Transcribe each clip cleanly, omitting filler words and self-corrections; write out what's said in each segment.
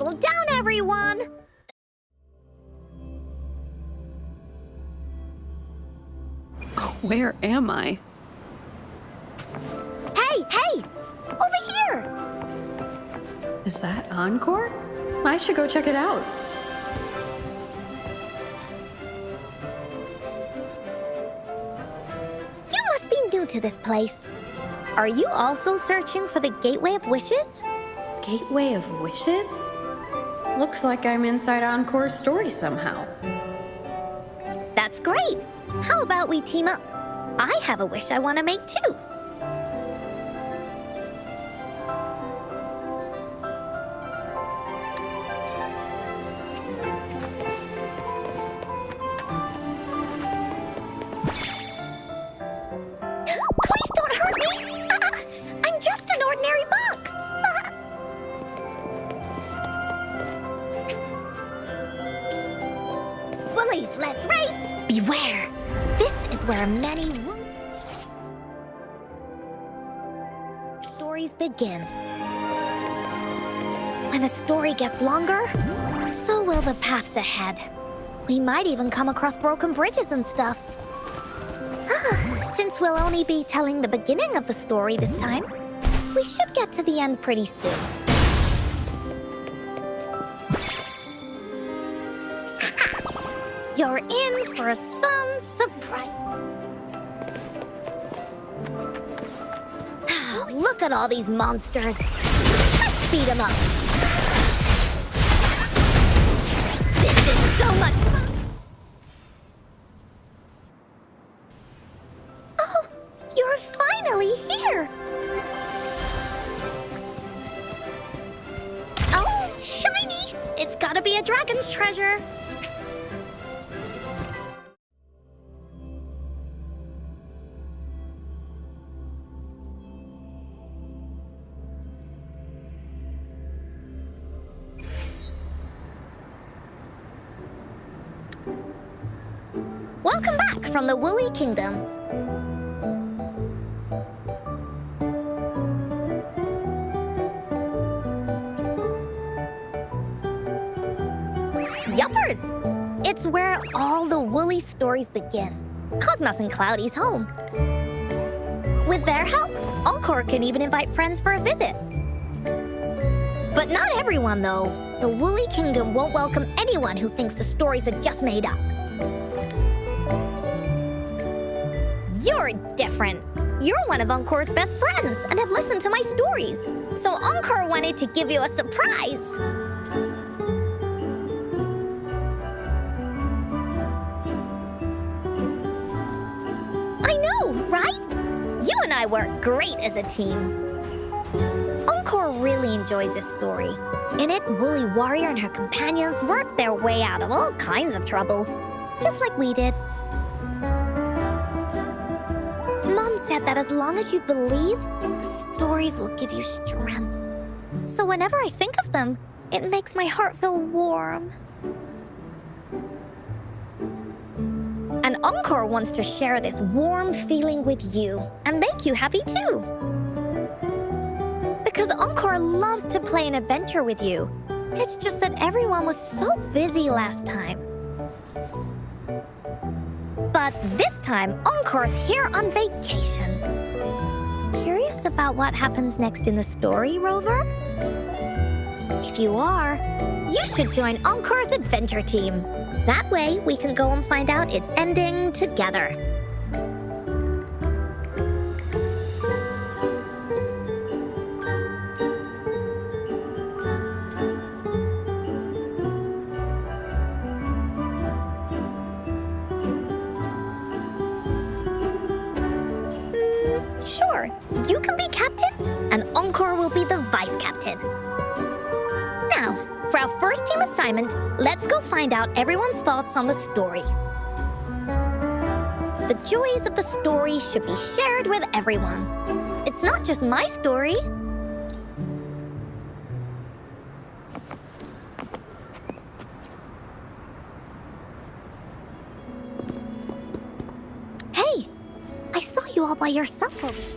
Settle down, everyone! Where am I? Hey! Over here! Is that Encore? I should go check it out. You must be new to this place. Are you also searching for the Gateway of Wishes? Gateway of Wishes? Looks like I'm inside Encore's story somehow. That's great! How about we team up? I have a wish I want to make too. Please don't hurt me! I'm just an ordinary box! Woolies, let's race! Beware! This is where many stories begin. When the story gets longer, so will the paths ahead. We might even come across broken bridges and stuff. Since we'll only be telling the beginning of the story this time, we should get to the end pretty soon. You're in for some surprise. Look at all these monsters. Let's beat them up. This is so much fun. Oh, you're finally here. Oh, shiny. It's gotta be a dragon's treasure. Welcome back from the Woolly Kingdom. Yuppers! It's where all the Woolly stories begin. Cosmos and Cloudy's home. With their help, Encore can even invite friends for a visit. But not everyone, though. The Woolly Kingdom won't welcome anyone who thinks the stories are just made up. You're different. You're one of Encore's best friends and have listened to my stories. So Encore wanted to give you a surprise. I know, right? You and I work great as a team. Encore really enjoys this story. In it, Woolly Warrior and her companions work their way out of all kinds of trouble, just like we did. Mom said that as long as you believe, the stories will give you strength. So whenever I think of them, it makes my heart feel warm. And Encore wants to share this warm feeling with you and make you happy too. Because Encore loves to play an adventure with you. It's just that everyone was so busy last time. But this time, Encore's here on vacation. Curious about what happens next in the story, Rover? If you are, you should join Encore's adventure team. That way, we can go and find out its ending together. Sure, you can be captain, and Encore will be the vice captain. Now, for our first team assignment, let's go find out everyone's thoughts on the story. The joys of the story should be shared with everyone. It's not just my story. Hey, I saw you all by yourself over here.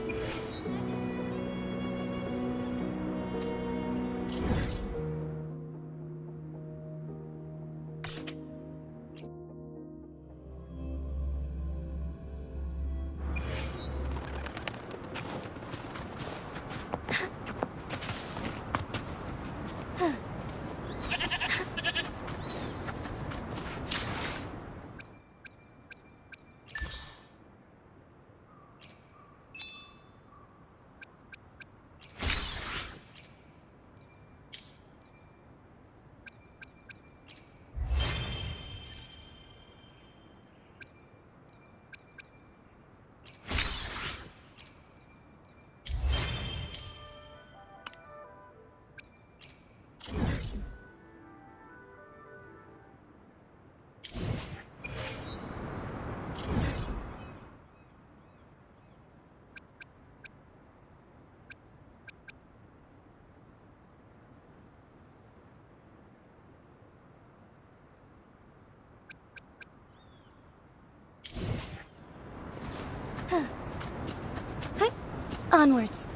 Onwards.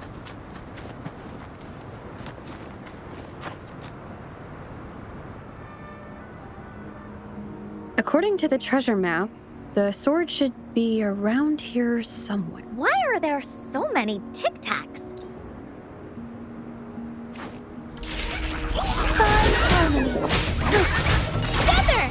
According to the treasure map, the sword should be around here somewhere. Why are there so many tic-tacs? Find harmony. Together!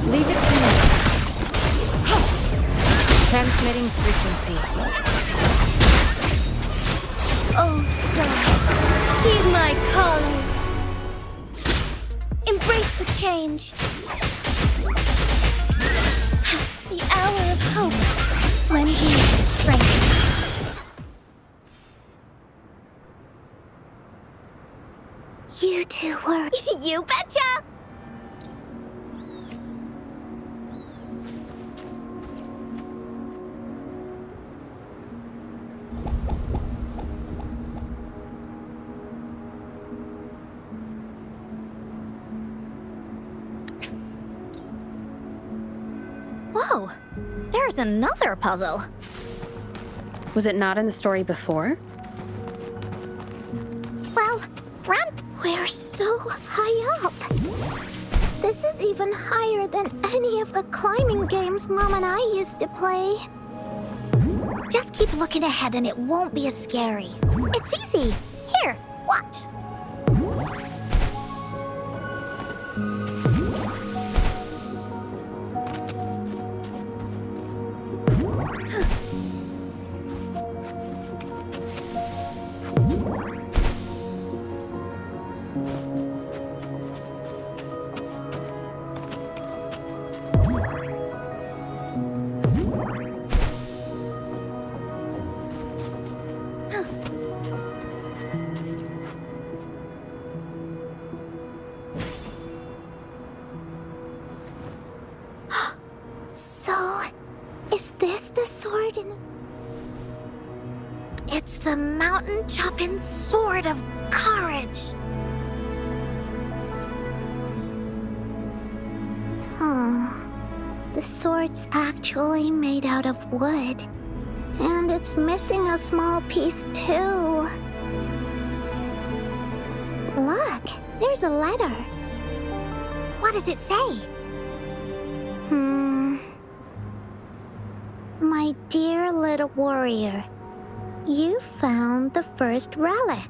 Leave it to me. Transmitting frequency. Oh, stars, heed my calling. Embrace the change. The hour of hope. Lend me your strength. You two were. You betcha! Whoa, there's another puzzle. Was it not in the story before? Well, we're so high up. This is even higher than any of the climbing games Mom and I used to play. Just keep looking ahead and it won't be as scary. It's easy. Here, watch. So, is this the sword in... It's the mountain-chopping sword of courage. The sword's actually made out of wood. And it's missing a small piece, too. Look, there's a letter. What does it say? My dear little warrior, you found the first relic.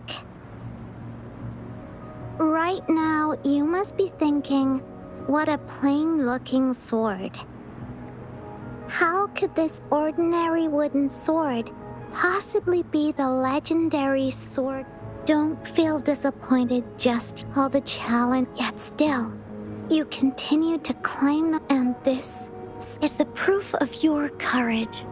Right now, you must be thinking, what a plain-looking sword. How could this ordinary wooden sword possibly be the legendary sword? Don't feel disappointed just all the challenge, yet still, you continue to climb, and this is the proof of your courage.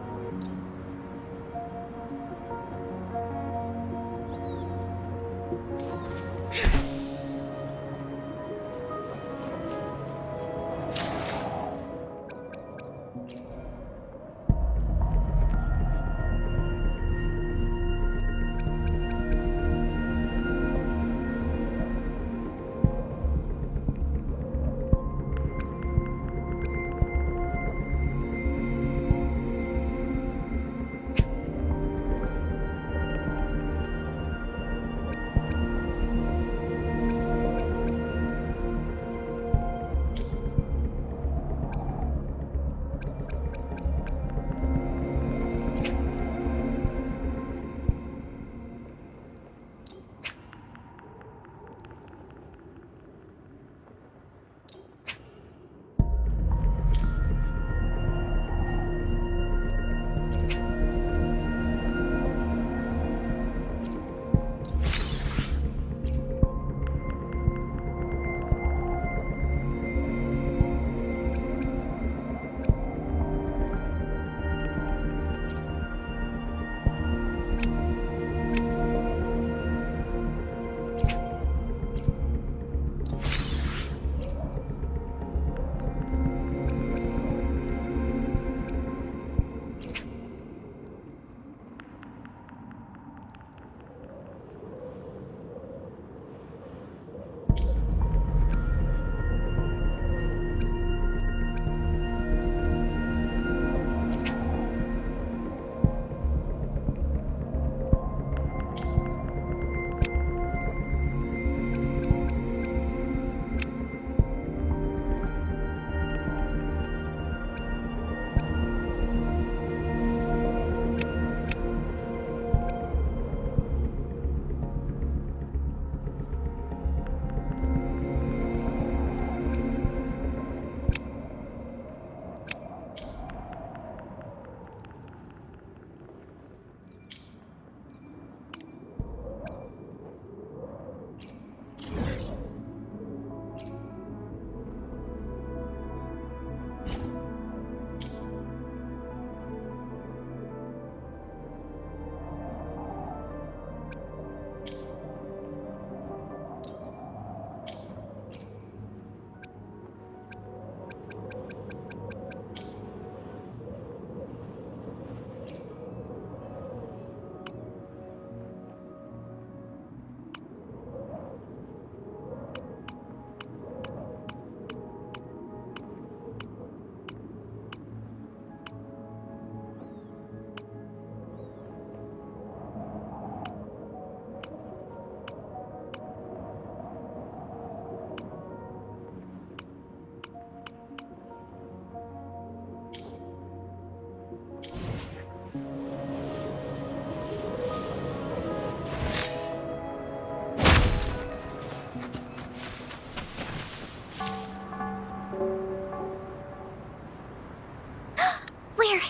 Where?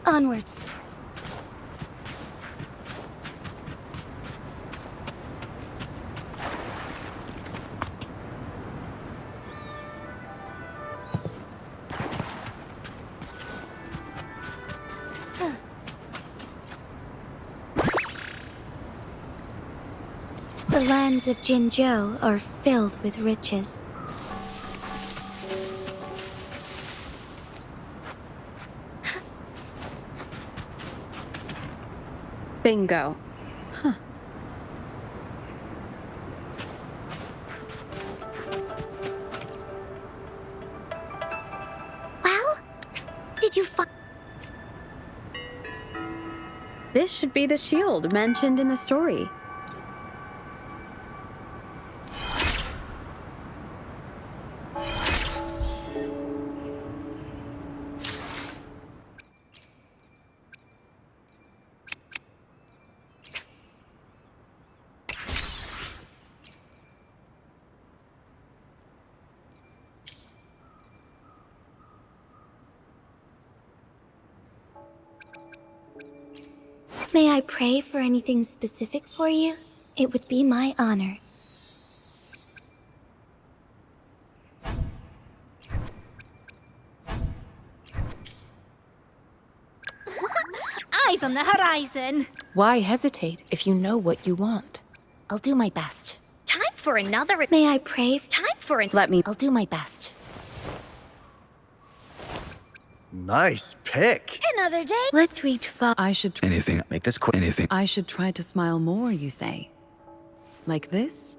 Onwards. The lands of Jinzhou are filled with riches. Bingo. Well, did you find... This should be the shield mentioned in the story. May I pray for anything specific for you? It would be my honor. Eyes on the horizon. Why hesitate if you know what you want? I'll do my best. Time for another... May I pray? Time for an... Let me... I'll do my best. Nice pick. Another day. Let's reach far. I should Anything. Make this quick. Anything. I should try to smile more, you say? Like this?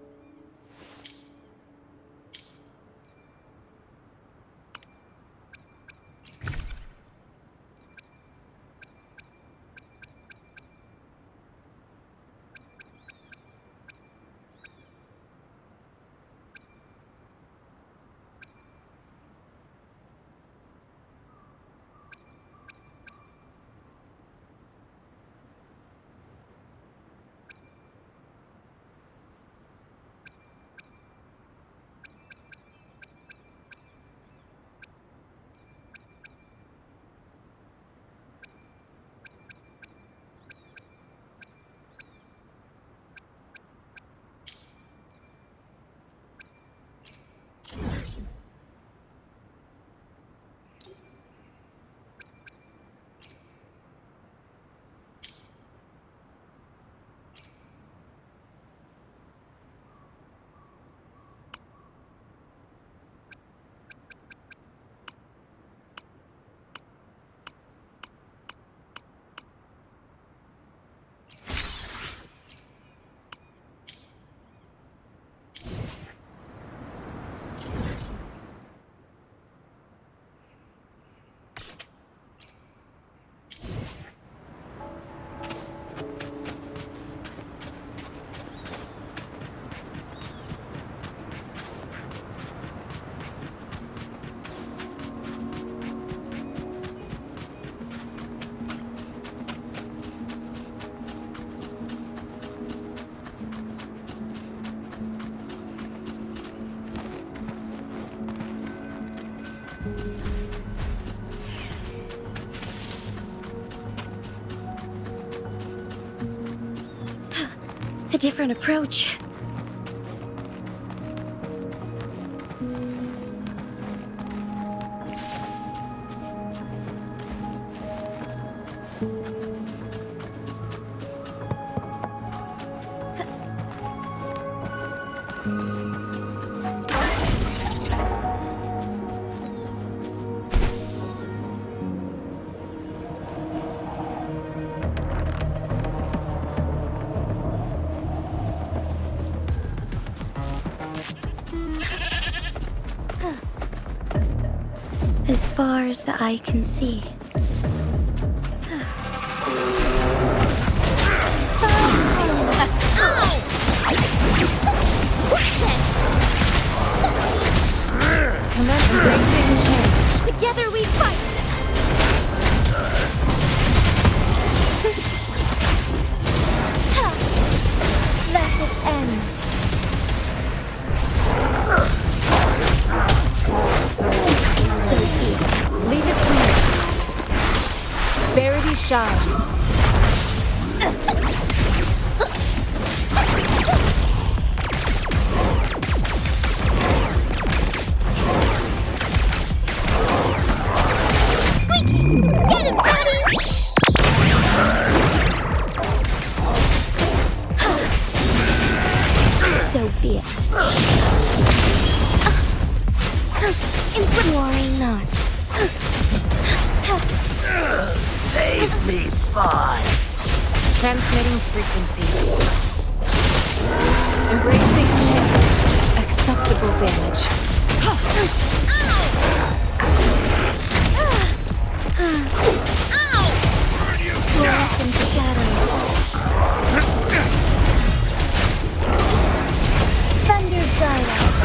A different approach. As far as the eye can see. Commence embracing change. Together we fight! Thus it ends. So be it. Leave it to me. Verity shines. Squeaky! Get him, buddy! So be it. Worry not. Save me, boss. Transmitting frequency. Embracing change. Acceptable damage. Fluorescent shadows. Thunder guide us.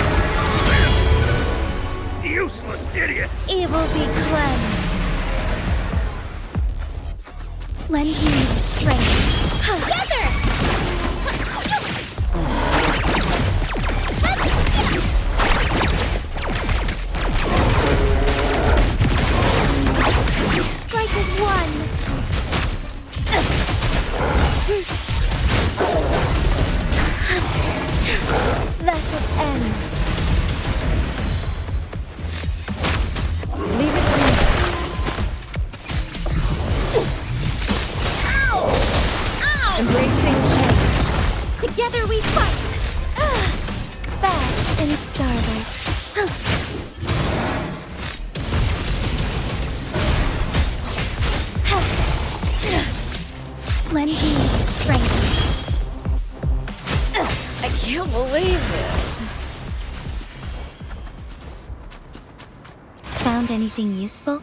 Useless idiots. Evil be cleansed. Lend me your strength. Together! Strike as one. Thus it ends. Leave it to me. Embracing change. Together we fight! Back in starlight. Lend me your strength. I can't believe it. Found anything useful?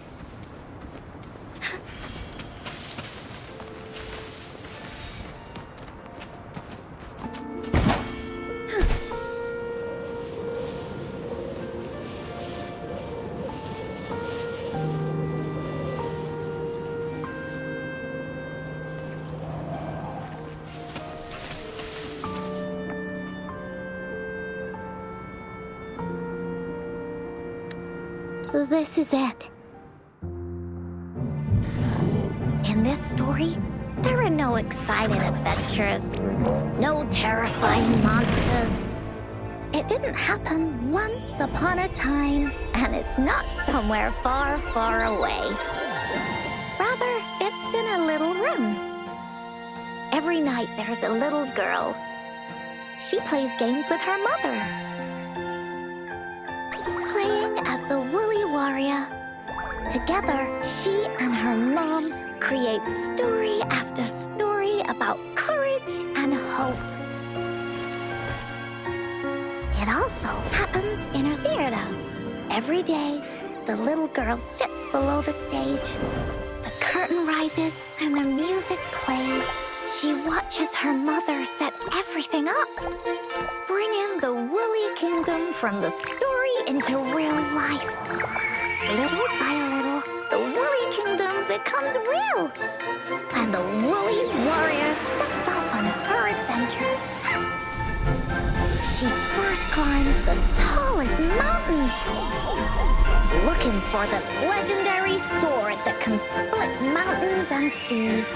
This is it. In this story, there are no exciting adventures, no terrifying monsters. It didn't happen once upon a time, and it's not somewhere far, far away. Rather, it's in a little room. Every night there's a little girl. She plays games with her mother. Playing as the Woolly Warrior. Together, she and her mom create story after story about courage and hope. It also happens in her theater. Every day, the little girl sits below the stage. The curtain rises and the music plays. She watches her mother set everything up, bringing the Woolly Kingdom from the story into real life. Little by little, the Woolly Kingdom becomes real, and the Woolly Warrior sets off on her adventure. She first climbs the tallest mountain, looking for the legendary sword that can split mountains and seas.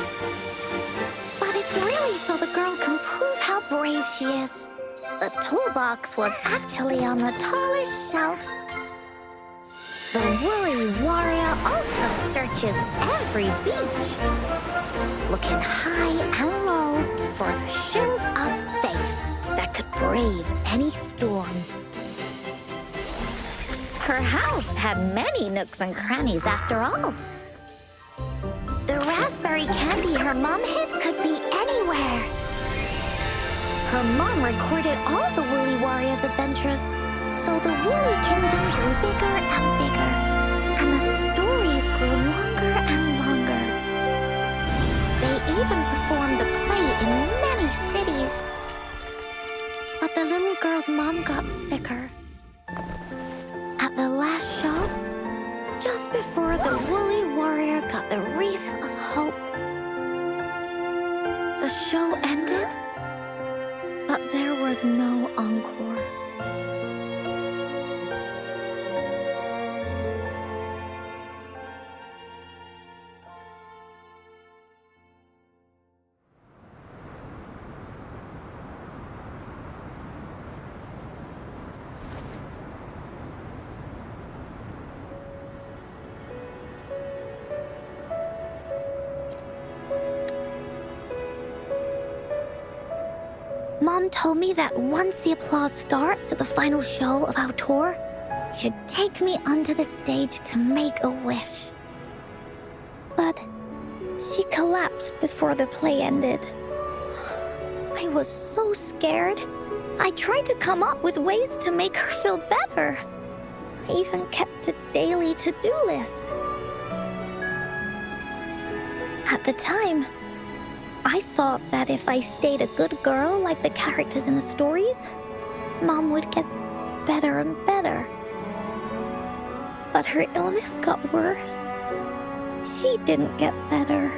But it's really so the girl can prove how brave she is. The toolbox was actually on the tallest shelf. The Woolly Warrior also searches every beach, looking high and low for the shield of faith that could brave any storm. Her house had many nooks and crannies after all. The raspberry candy her mom hid could be anywhere. Her mom recorded all the Woolly Warrior's adventures, so the Woolly Kingdom grew bigger and bigger, and the stories grew longer and longer. They even performed the play in many cities. But the little girl's mom got sicker. At the last before the woolly warrior got the wreath of hope. The show ended, but there was no encore. Mom told me that once the applause starts at the final show of our tour, she'd take me onto the stage to make a wish. But she collapsed before the play ended. I was so scared. I tried to come up with ways to make her feel better. I even kept a daily to-do list. At the time, I thought that if I stayed a good girl like the characters in the stories, Mom would get better and better. But her illness got worse. She didn't get better.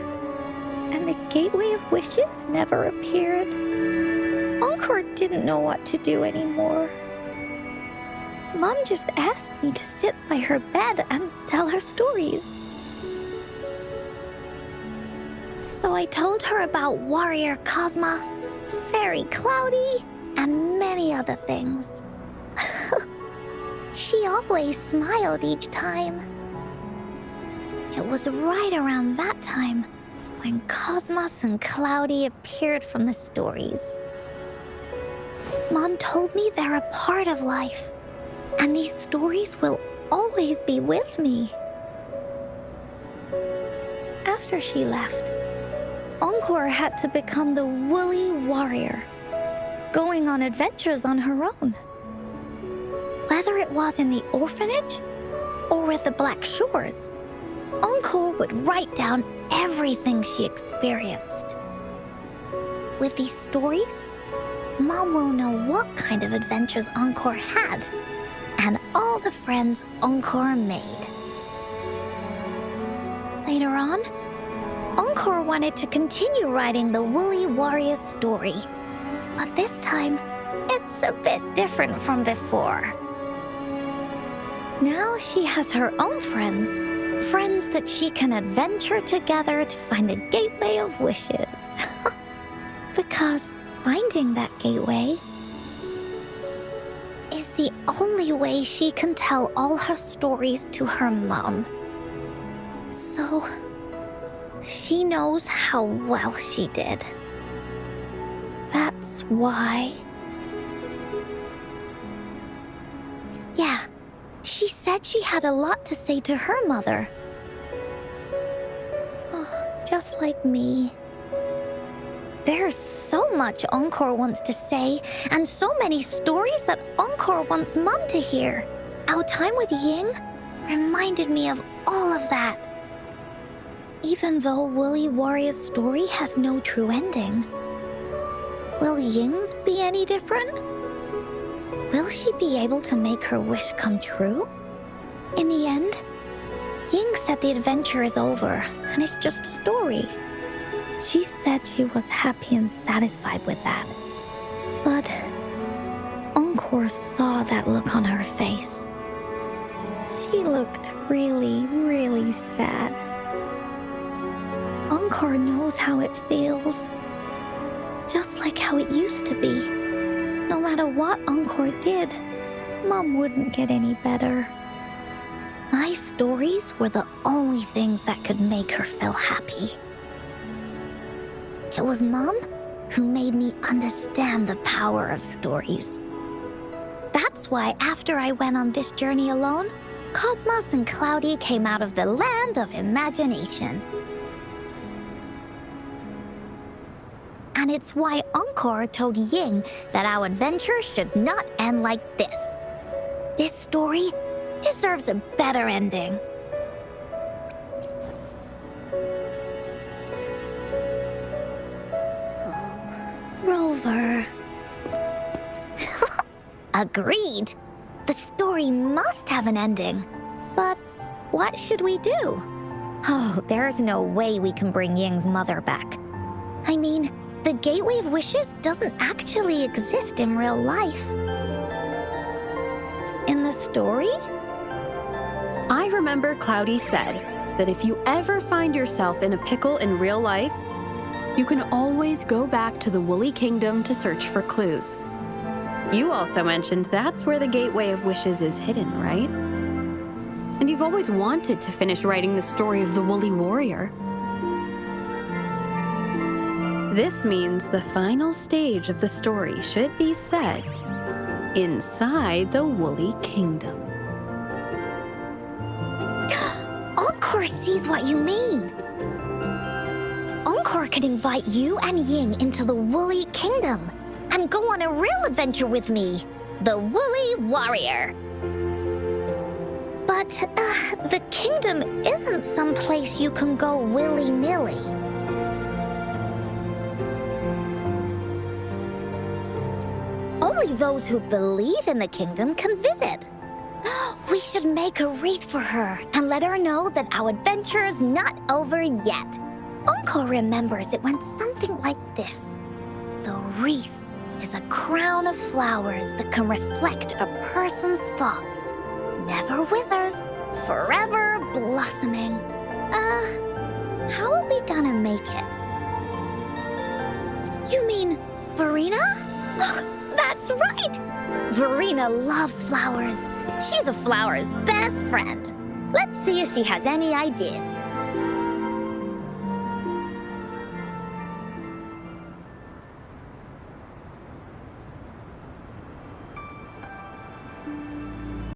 And the Gateway of Wishes never appeared. Encore didn't know what to do anymore. Mom just asked me to sit by her bed and tell her stories. So I told her about Warrior Cosmos, Fairy Cloudy, and many other things. She always smiled each time. It was right around that time when Cosmos and Cloudy appeared from the stories. Mom told me they're a part of life, and these stories will always be with me. After she left, Encore had to become the woolly warrior, going on adventures on her own. Whether it was in the orphanage or with the Black Shores, Encore would write down everything she experienced. With these stories, Mom will know what kind of adventures Encore had and all the friends Encore made. Later on, Encore wanted to continue writing the Woolly Warrior story, but this time, it's a bit different from before. Now she has her own friends that she can adventure together to find the Gateway of Wishes. Because finding that gateway is the only way she can tell all her stories to her mom. So she knows how well she did. That's why. Yeah, she said she had a lot to say to her mother. Oh, just like me. There's so much Encore wants to say, and so many stories that Encore wants Mom to hear. Our time with Ying reminded me of all of that. Even though Woolly Warrior's story has no true ending, will Ying's be any different? Will she be able to make her wish come true? In the end, Ying said the adventure is over and it's just a story. She said she was happy and satisfied with that. But Encore saw that look on her face. She looked really, really sad. Encore knows how it feels. Just like how it used to be. No matter what Encore did, Mom wouldn't get any better. My stories were the only things that could make her feel happy. It was Mom who made me understand the power of stories. That's why after I went on this journey alone, Cosmos and Cloudy came out of the land of imagination. And it's why Encore told Ying that our adventure should not end like this. This story deserves a better ending. Rover. Agreed. The story must have an ending. But what should we do? Oh, there's no way we can bring Ying's mother back. I mean, the Gateway of Wishes doesn't actually exist in real life. In the story? I remember Cloudy said that if you ever find yourself in a pickle in real life, you can always go back to the Woolly Kingdom to search for clues. You also mentioned that's where the Gateway of Wishes is hidden, right? And you've always wanted to finish writing the story of the Woolly Warrior. This means the final stage of the story should be set inside the Woolly Kingdom. Encore sees what you mean. Encore could invite you and Ying into the Woolly Kingdom and go on a real adventure with me, the Woolly Warrior. But the kingdom isn't some place you can go willy-nilly. Only those who believe in the kingdom can visit. We should make a wreath for her and let her know that our adventure is not over yet. Encore remembers it went something like this. The wreath is a crown of flowers that can reflect a person's thoughts. Never withers, forever blossoming. How are we gonna make it? You mean Verena? That's right! Verena loves flowers. She's a flower's best friend. Let's see if she has any ideas.